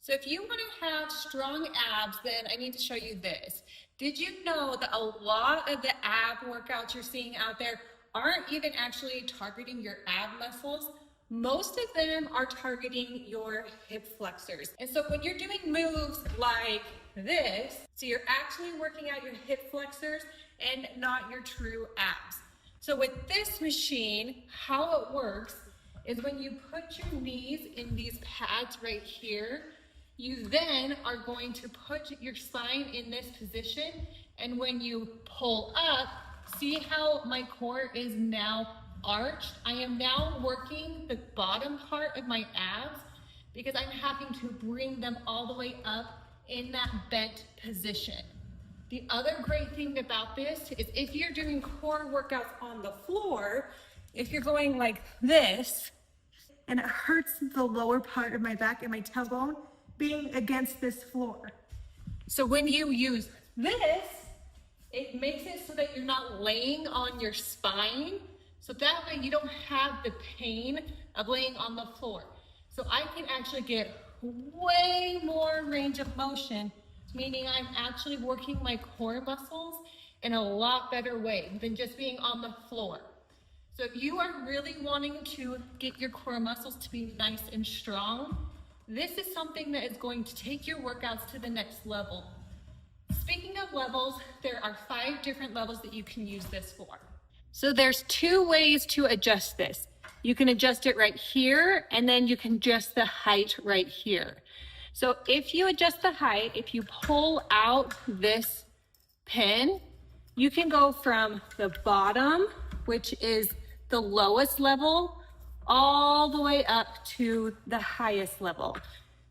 So if you want to have strong abs, then I need to show you this. Did you know that a lot of the ab workouts you're seeing out there aren't even actually targeting your ab muscles? Most of them are targeting your hip flexors. And so when you're doing moves like this, so you're actually working out your hip flexors and not your true abs. So with this machine, how it works is when you put your knees in these pads right here, you then are going to put your spine in this position, and when you pull up, see how my core is now arched? I am now working the bottom part of my abs because I'm having to bring them all the way up in that bent position. The other great thing about this is if you're doing core workouts on the floor, if you're going like this, and it hurts the lower part of my back and my tailbone being against this floor. So when you use this, it makes it so that you're not laying on your spine. So that way you don't have the pain of laying on the floor. So I can actually get way more range of motion, meaning I'm actually working my core muscles in a lot better way than just being on the floor. So if you are really wanting to get your core muscles to be nice and strong, this is something that is going to take your workouts to the next level. Speaking of levels, there are 5 different levels that you can use this for. So there's 2 ways to adjust this. You can adjust it right here, and then you can adjust the height right here. So if you adjust the height, if you pull out this pin, you can go from the bottom, which is the lowest level, all the way up to the highest level.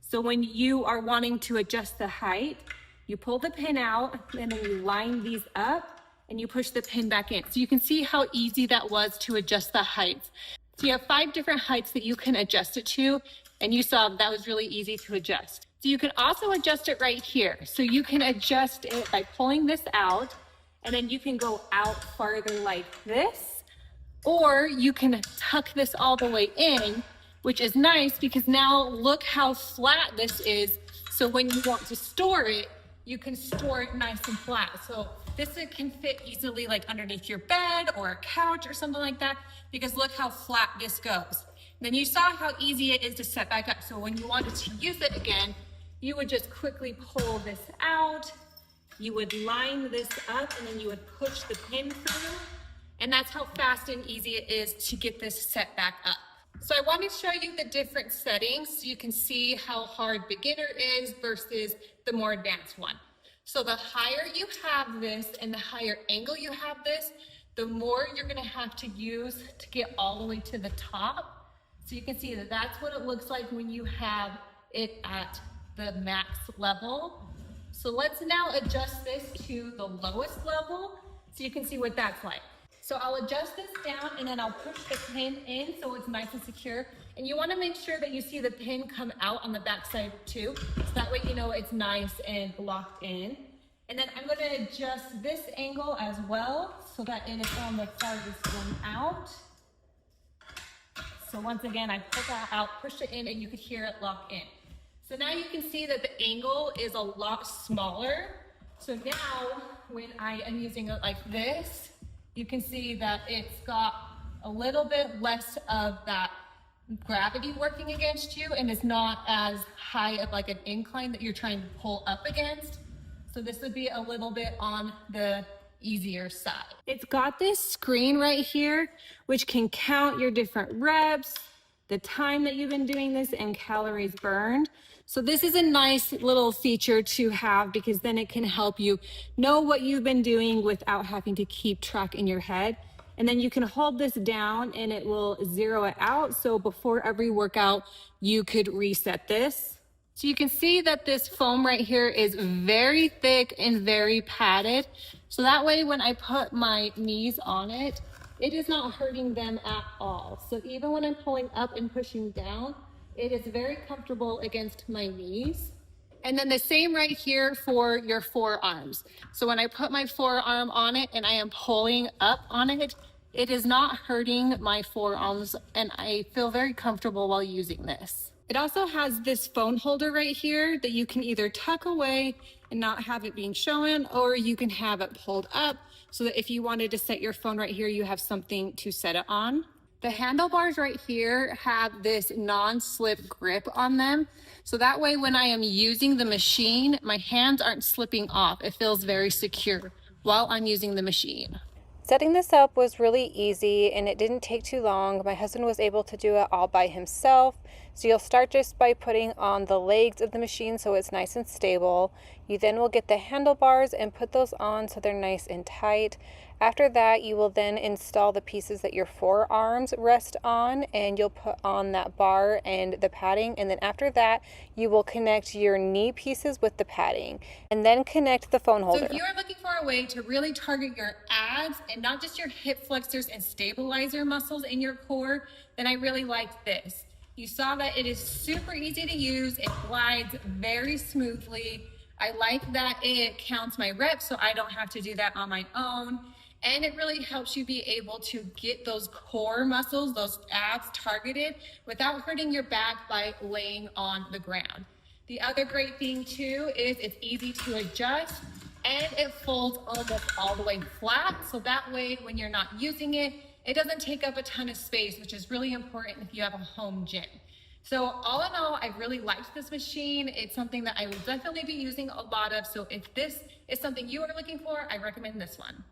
So when you are wanting to adjust the height, you pull the pin out and then you line these up and you push the pin back in. So you can see how easy that was to adjust the height. So you have 5 different heights that you can adjust it to, and you saw that was really easy to adjust. So you can also adjust it right here. So you can adjust it by pulling this out, and then you can go out farther like this, or you can tuck this all the way in, which is nice because now look how flat this is. So when you want to store it, you can store it nice and flat. So this can fit easily like underneath your bed or a couch or something like that, because look how flat this goes. And then you saw how easy it is to set back up. So when you wanted to use it again, you would just quickly pull this out, you would line this up, and then you would push the pin through. And that's how fast and easy it is to get this set back up. So I want to show you the different settings so you can see how hard beginner is versus the more advanced one. So the higher you have this and the higher angle you have this, the more you're going to have to use to get all the way to the top. So you can see that that's what it looks like when you have it at the max level. So let's now adjust this to the lowest level so you can see what that's like. So I'll adjust this down and then I'll push the pin in so it's nice and secure. And you want to make sure that you see the pin come out on the back side too. So that way you know it's nice and locked in. And then I'm going to adjust this angle as well so that it is on the farthest one out. So once again, I pull that out, push it in, and you could hear it lock in. So now you can see that the angle is a lot smaller. So now when I am using it like this, you can see that it's got a little bit less of that gravity working against you, and it's not as high of like an incline that you're trying to pull up against. So this would be a little bit on the easier side. It's got this screen right here, which can count your different reps, the time that you've been doing this, and calories burned. So this is a nice little feature to have because then it can help you know what you've been doing without having to keep track in your head. And then you can hold this down and it will zero it out. So before every workout, you could reset this. So you can see that this foam right here is very thick and very padded. So that way when I put my knees on it, it is not hurting them at all. So even when I'm pulling up and pushing down, it is very comfortable against my knees. And then the same right here for your forearms. So when I put my forearm on it and I am pulling up on it, it is not hurting my forearms, and I feel very comfortable while using this. It also has this phone holder right here that you can either tuck away and not have it being shown, or you can have it pulled up so that if you wanted to set your phone right here, you have something to set it on. The handlebars right here have this non-slip grip on them. So that way when I am using the machine, my hands aren't slipping off. It feels very secure while I'm using the machine. Setting this up was really easy and it didn't take too long. My husband was able to do it all by himself. So you'll start just by putting on the legs of the machine so it's nice and stable. You then will get the handlebars and put those on so they're nice and tight. After that, you will then install the pieces that your forearms rest on, and you'll put on that bar and the padding. And then after that, you will connect your knee pieces with the padding and then connect the phone holder. So if you are looking for a way to really target your abs and not just your hip flexors and stabilizer muscles in your core, then I really like this. You saw that it is super easy to use. It glides very smoothly. I like that it counts my reps so I don't have to do that on my own. And it really helps you be able to get those core muscles, those abs targeted without hurting your back by laying on the ground. The other great thing too is it's easy to adjust and it folds almost all the way flat. So that way when you're not using it, it doesn't take up a ton of space, which is really important if you have a home gym. So all in all, I really liked this machine. It's something that I will definitely be using a lot of. So if this is something you are looking for, I recommend this one.